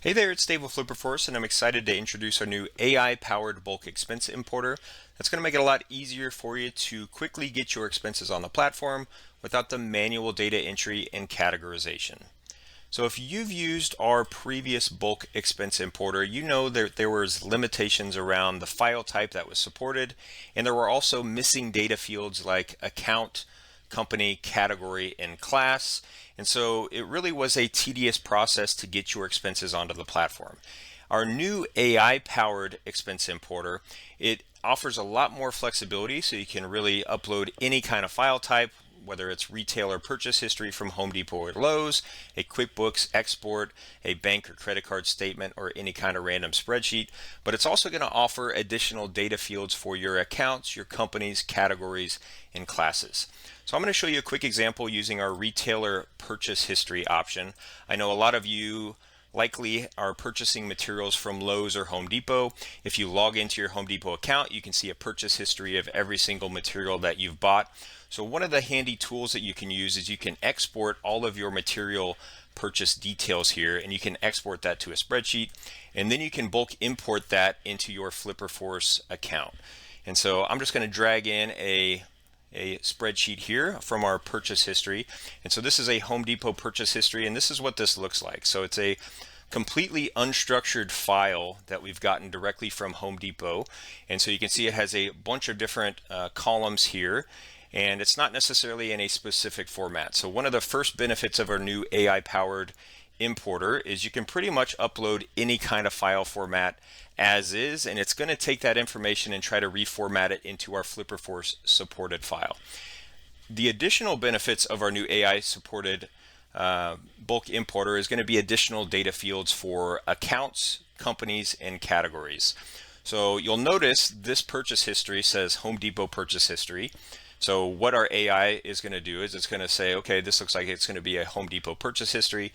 Hey there, it's Dave with FlipperForce, and I'm excited to introduce our new AI-powered bulk expense importer that's going to make it a lot easier for you to quickly get your expenses on the platform without the manual data entry and categorization. So if you've used our previous bulk expense importer, you know that there was limitations around the file type that was supported, and there were also missing data fields like account, company, category, and class. And so it really was a tedious process to get your expenses onto the platform. Our new AI-powered expense importer, it offers a lot more flexibility, so you can really upload any kind of file type, whether it's retailer purchase history from Home Depot or Lowe's, a QuickBooks export, a bank or credit card statement, or any kind of random spreadsheet. But it's also going to offer additional data fields for your accounts, your companies, categories, and classes. So I'm going to show you a quick example using our retailer purchase history option. I know a lot of you likely are purchasing materials from Lowe's or Home Depot. If you log into your Home Depot account, you can see a purchase history of every single material that you've bought. So one of the handy tools that you can use is you can export all of your material purchase details here, and you can export that to a spreadsheet, and then you can bulk import that into your FlipperForce account. And so I'm just going to drag in a spreadsheet here from our purchase history. And so this is a Home Depot purchase history, and this is what this looks like. So it's a completely unstructured file that we've gotten directly from Home Depot. And so you can see it has a bunch of different columns here, and it's not necessarily in a specific format. So one of the first benefits of our new AI-powered importer is you can pretty much upload any kind of file format as is, and it's going to take that information and try to reformat it into our FlipperForce supported file. The additional benefits of our new AI supported bulk importer is going to be additional data fields for accounts, companies, and categories. So you'll notice this purchase history says Home Depot purchase history. So what our AI is going to do is it's going to say, okay, this looks like it's going to be a Home Depot purchase history.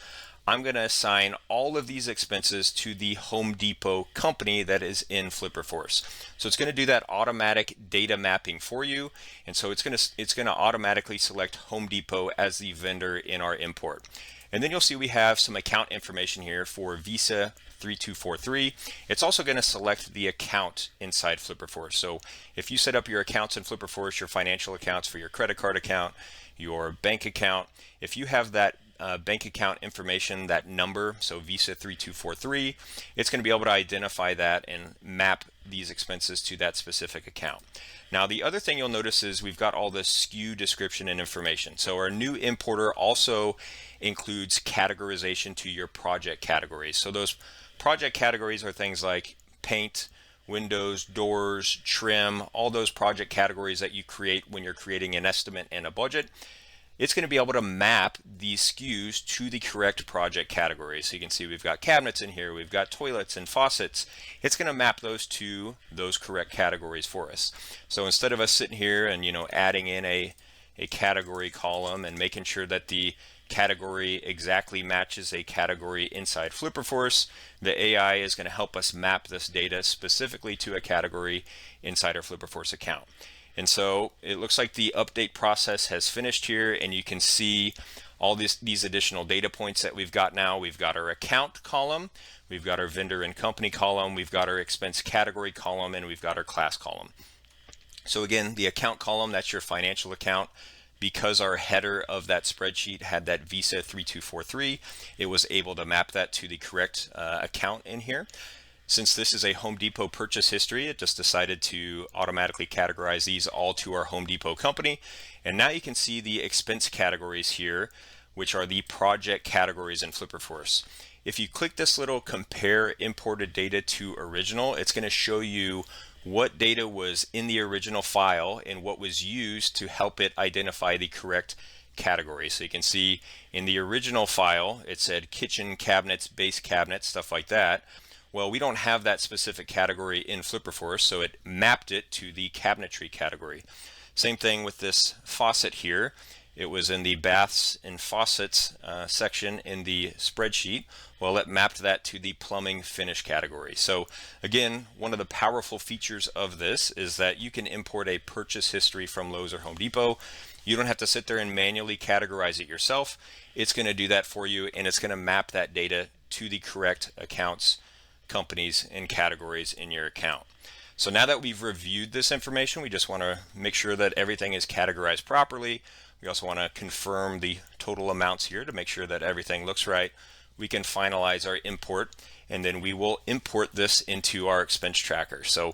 I'm going to assign all of these expenses to the Home Depot company that is in FlipperForce. So it's going to do that automatic data mapping for you, and so it's going to automatically select Home Depot as the vendor in our import. And then you'll see we have some account information here for Visa 3243. It's also going to select the account inside FlipperForce. So if you set up your accounts in FlipperForce, your financial accounts for your credit card account, your bank account, if you have that bank account information, that number, so Visa 3243, it's going to be able to identify that and map these expenses to that specific account. Now, the other thing you'll notice is we've got all this SKU description and information. So our new importer also includes categorization to your project categories. So those project categories are things like paint, windows, doors, trim, all those project categories that you create when you're creating an estimate and a budget. It's going to be able to map these SKUs to the correct project categories. So you can see we've got cabinets in here, we've got toilets and faucets. It's going to map those to those correct categories for us. So instead of us sitting here and adding in a category column and making sure that the category exactly matches a category inside FlipperForce, the AI is going to help us map this data specifically to a category inside our FlipperForce account. And so it looks like the update process has finished here, and you can see all these additional data points that we've got now. We've got our account column, we've got our vendor and company column, we've got our expense category column, and we've got our class column. So again, the account column, that's your financial account. Because our header of that spreadsheet had that Visa 3243, it was able to map that to the correct account in here. Since this is a Home Depot purchase history, it just decided to automatically categorize these all to our Home Depot company. And now you can see the expense categories here, which are the project categories in FlipperForce. If you click this little compare imported data to original, it's going to show you what data was in the original file and what was used to help it identify the correct category. So you can see in the original file, it said kitchen cabinets, base cabinets, stuff like that. Well, we don't have that specific category in FlipperForce, so it mapped it to the cabinetry category. Same thing with this faucet here. It was in the baths and faucets section in the spreadsheet. Well, it mapped that to the plumbing finish category. So again, one of the powerful features of this is that you can import a purchase history from Lowe's or Home Depot. You don't have to sit there and manually categorize it yourself. It's going to do that for you, and it's going to map that data to the correct accounts, companies, and categories in your account. So now that we've reviewed this information, we just want to make sure that everything is categorized properly. We also want to confirm the total amounts here to make sure that everything looks right. We can finalize our import, and then we will import this into our expense tracker. So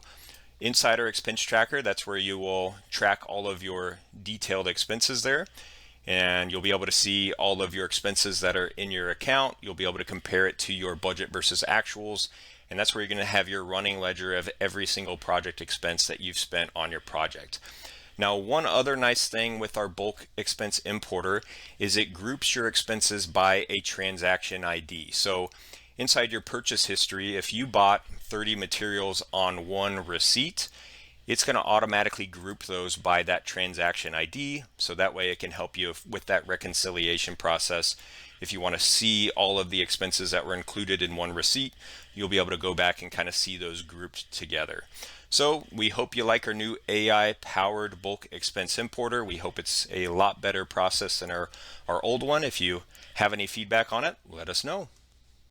inside our expense tracker, that's where you will track all of your detailed expenses there. And you'll be able to see all of your expenses that are in your account. You'll be able to compare it to your budget versus actuals. And that's where you're going to have your running ledger of every single project expense that you've spent on your project. Now, one other nice thing with our bulk expense importer is it groups your expenses by a transaction ID. So inside your purchase history, if you bought 30 materials on one receipt, it's going to automatically group those by that transaction ID. So that way it can help you with that reconciliation process. If you want to see all of the expenses that were included in one receipt, you'll be able to go back and kind of see those grouped together. So we hope you like our new AI-powered bulk expense importer. We hope it's a lot better process than our old one. If you have any feedback on it, let us know.